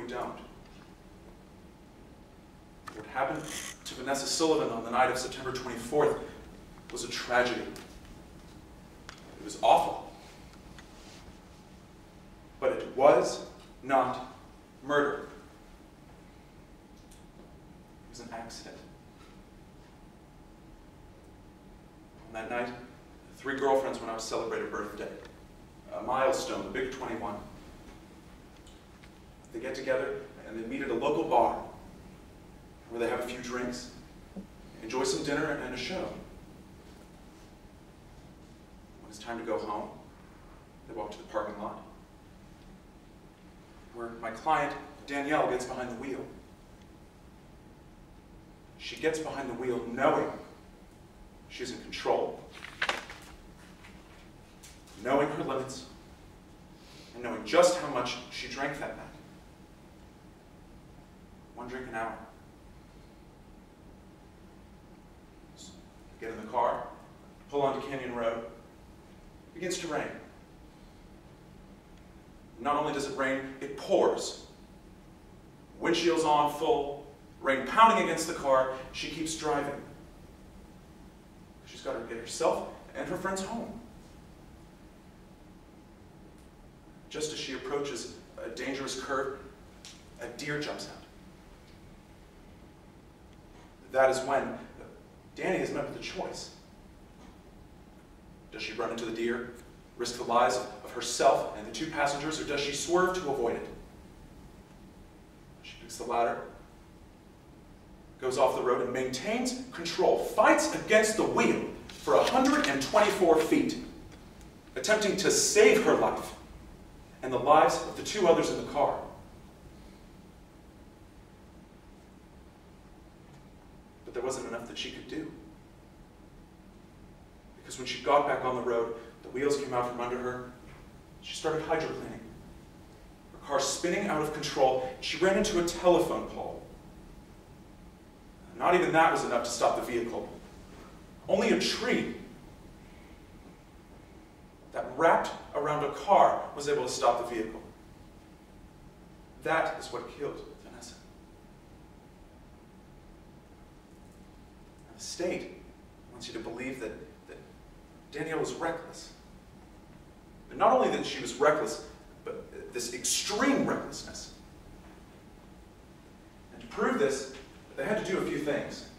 don't. What happened to Vanessa Sullivan on the night of September 24th was a tragedy. It was awful. But it was not murder. It was an accident. On that night, 3 girlfriends went out to celebrate a birthday. A milestone, the big 21. They get together and they meet at a local bar where they have a few drinks, enjoy some dinner and a show. When it's time to go home, they walk to the parking lot, where my client, Danielle, gets behind the wheel. She gets behind the wheel knowing she's in control, knowing her limits, and knowing just how much she drank that night. 1 drink an hour. So, get in the car, pull onto Canyon Road. It begins to rain. Not only does it rain, it pours. Windshield's on full, rain pounding against the car. She keeps driving. She's got to get herself and her friends home. Just as she approaches a dangerous curve, a deer jumps out. That is when Danny is met with a choice. Does she run into the deer, risk the lives of herself and the 2 passengers, or does she swerve to avoid it? She picks the latter, goes off the road and maintains control, fights against the wheel for 124 feet, attempting to save her life and the lives of the 2 others in the car. But there wasn't enough that she could do. Because when she got back on the road, the wheels came out from under her. She started hydroplaning. Her car spinning out of control. She ran into a telephone pole. Not even that was enough to stop the vehicle. Only a tree that wrapped around a car was able to stop the vehicle. That is what killed Vanessa. The state wants you to believe that Danielle was reckless. And not only that she was reckless, but this extreme recklessness. And to prove this, they had to do a few things.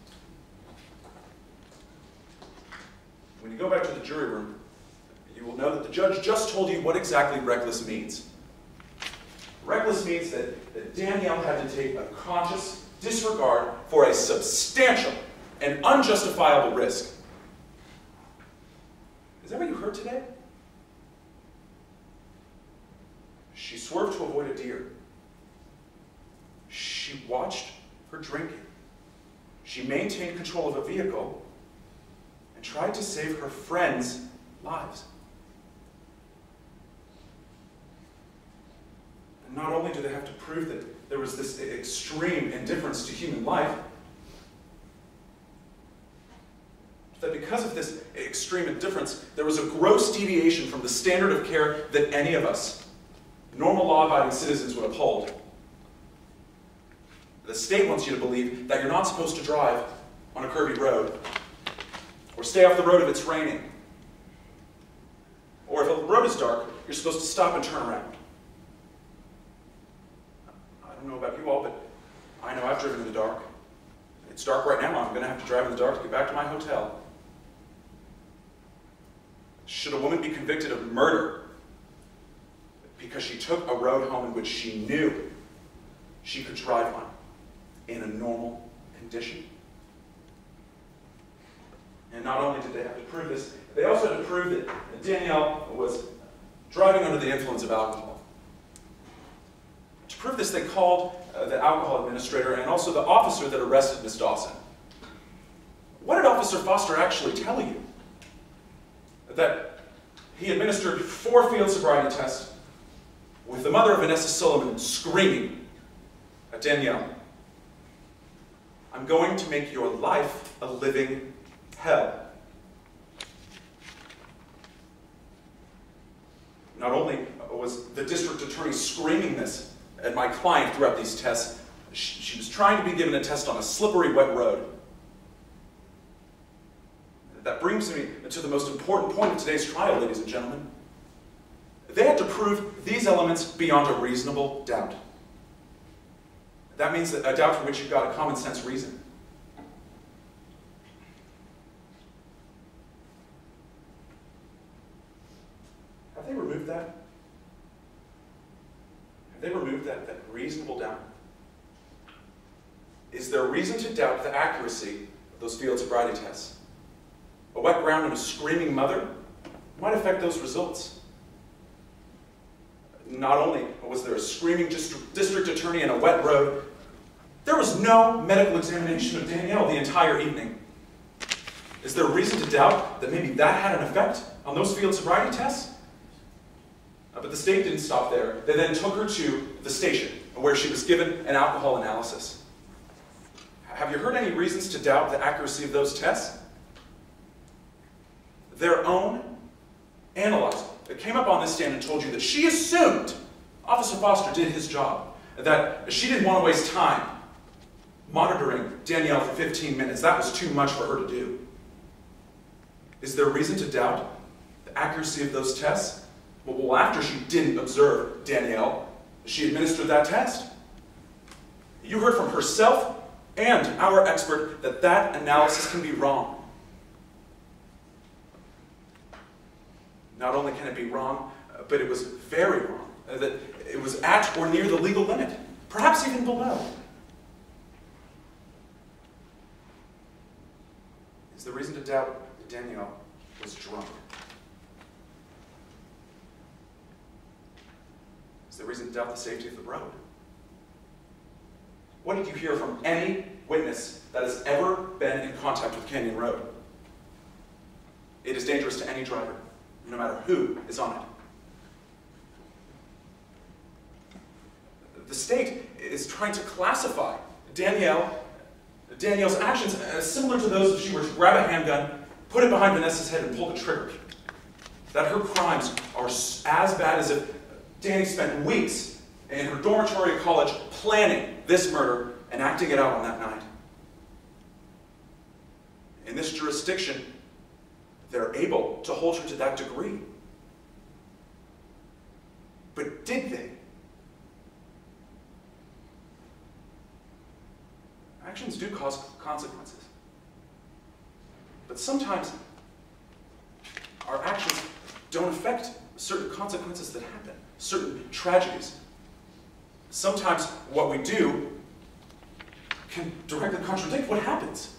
When you go back to the jury room, you will know that the judge just told you what exactly reckless means. Reckless means that Danielle had to take a conscious disregard for a substantial and unjustifiable risk. Is that what you heard today? She swerved to avoid a deer. She watched her drinking. She maintained control of a vehicle and tried to save her friends' lives. And not only do they have to prove that there was this extreme indifference to human life, but that because of this extreme indifference, there was a gross deviation from the standard of care that any of us, normal law-abiding citizens, would uphold. The state wants you to believe that you're not supposed to drive on a curvy road, or stay off the road if it's raining, or if the road is dark, you're supposed to stop and turn around. I don't know about you all, but I know I've driven in the dark. It's dark right now. I'm going to have to drive in the dark to get back to my hotel. Should a woman be convicted of murder because she took a road home in which she knew she could drive on in a normal condition? And not only did they have to prove this, they also had to prove that Danielle was driving under the influence of alcohol. To prove this, they called the alcohol administrator and also the officer that arrested Miss Dawson. What did Officer Foster actually tell you? That he administered 4 field sobriety tests with the mother of Vanessa Sullivan screaming at Danielle, "I'm going to make your life a living hell." Not only was the district attorney screaming this at my client throughout these tests. She was trying to be given a test on a slippery, wet road. That brings me to the most important point of today's trial, ladies and gentlemen. They had to prove these elements beyond a reasonable doubt. That means that a doubt for which you've got a common sense reason. Have they removed that? Have they removed that reasonable doubt? Is there reason to doubt the accuracy of those field sobriety tests? A wet ground and a screaming mother might affect those results. Not only was there a screaming district attorney and a wet road, there was no medical examination of Danielle the entire evening. Is there reason to doubt that maybe that had an effect on those field sobriety tests? But the state didn't stop there. They then took her to the station where she was given an alcohol analysis. Have you heard any reasons to doubt the accuracy of those tests? Their own analyzer that came up on this stand and told you that she assumed Officer Foster did his job, that she didn't want to waste time monitoring Danielle for 15 minutes. That was too much for her to do. Is there reason to doubt the accuracy of those tests? Well, after she didn't observe Danielle, she administered that test. You heard from herself and our expert that that analysis can be wrong. Not only can it be wrong, but it was very wrong. That it was at or near the legal limit, perhaps even below. Is there reason to doubt that Danielle was drunk? Is there reason to doubt the safety of the road? What did you hear from any witness that has ever been in contact with Canyon Road? It is dangerous to any driver, no matter who is on it. The state is trying to classify Danielle's actions as similar to those if she were to grab a handgun, put it behind Vanessa's head, and pull the trigger. That her crimes are as bad as if Danny spent weeks in her dormitory at college planning this murder and acting it out on that night. In this jurisdiction, they're able to hold her to that degree. But did they? Actions do cause consequences. But sometimes our actions don't affect certain consequences that happen, certain tragedies. Sometimes what we do can directly contradict what happens.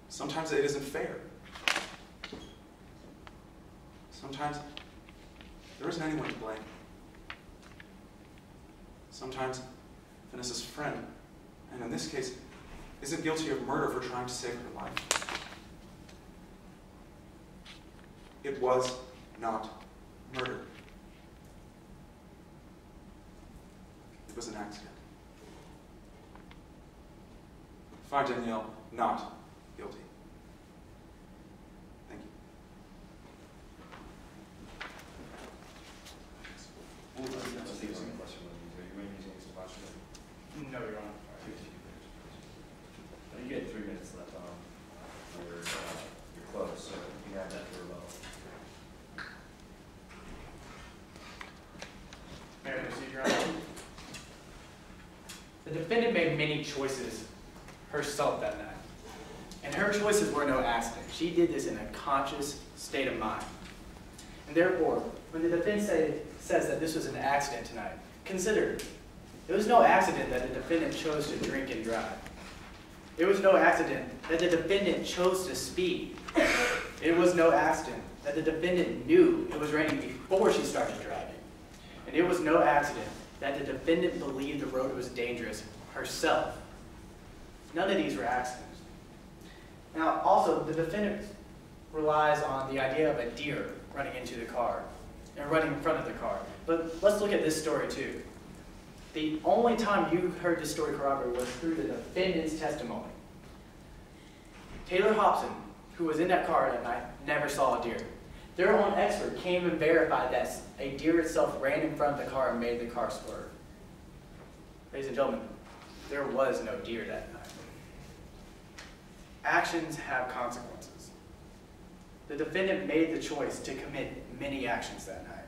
Sometimes it isn't fair. Sometimes there isn't anyone to blame. Sometimes Vanessa's friend, and in this case, isn't guilty of murder for trying to save her life. It was not murder. It was an accident. Find Danielle not guilty. Thank you. No, Your Honor. You get 3 minutes left on your close, so you have that for about. May I proceed, Your Honor? The defendant made many choices herself that night. And her choices were no accident. She did this in a conscious state of mind. And therefore, when the defense says that this was an accident tonight, consider it was no accident that the defendant chose to drink and drive. It was no accident that the defendant chose to speed. It was no accident that the defendant knew it was raining before she started driving. And it was no accident that the defendant believed the road was dangerous herself. None of these were accidents. Now, also, the defendant relies on the idea of a deer running into the car and running in front of the car. But let's look at this story too. The only time you heard this story corroborated was through the defendant's testimony. Taylor Hobson, who was in that car that night, never saw a deer. Their own expert came and verified that a deer itself ran in front of the car and made the car swerve. Ladies and gentlemen, there was no deer that night. Actions have consequences. The defendant made the choice to commit many actions that night,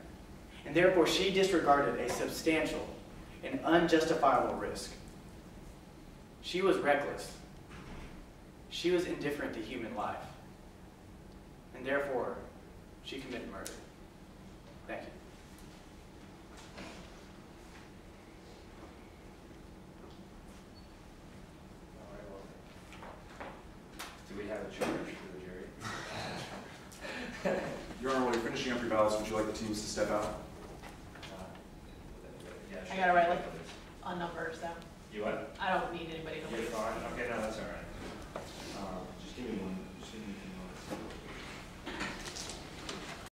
and therefore she disregarded a substantial and unjustifiable risk. She was reckless. She was indifferent to human life, and therefore she committed murder. Thank you. All right, well, do we have a charge for the jury? Your Honor, while you're finishing up your ballots, would you like the teams to step out? Yeah, I sure. gotta write like a number, so You what? I don't need anybody to You're wait. fine, okay, no, that's all right. Just give me one,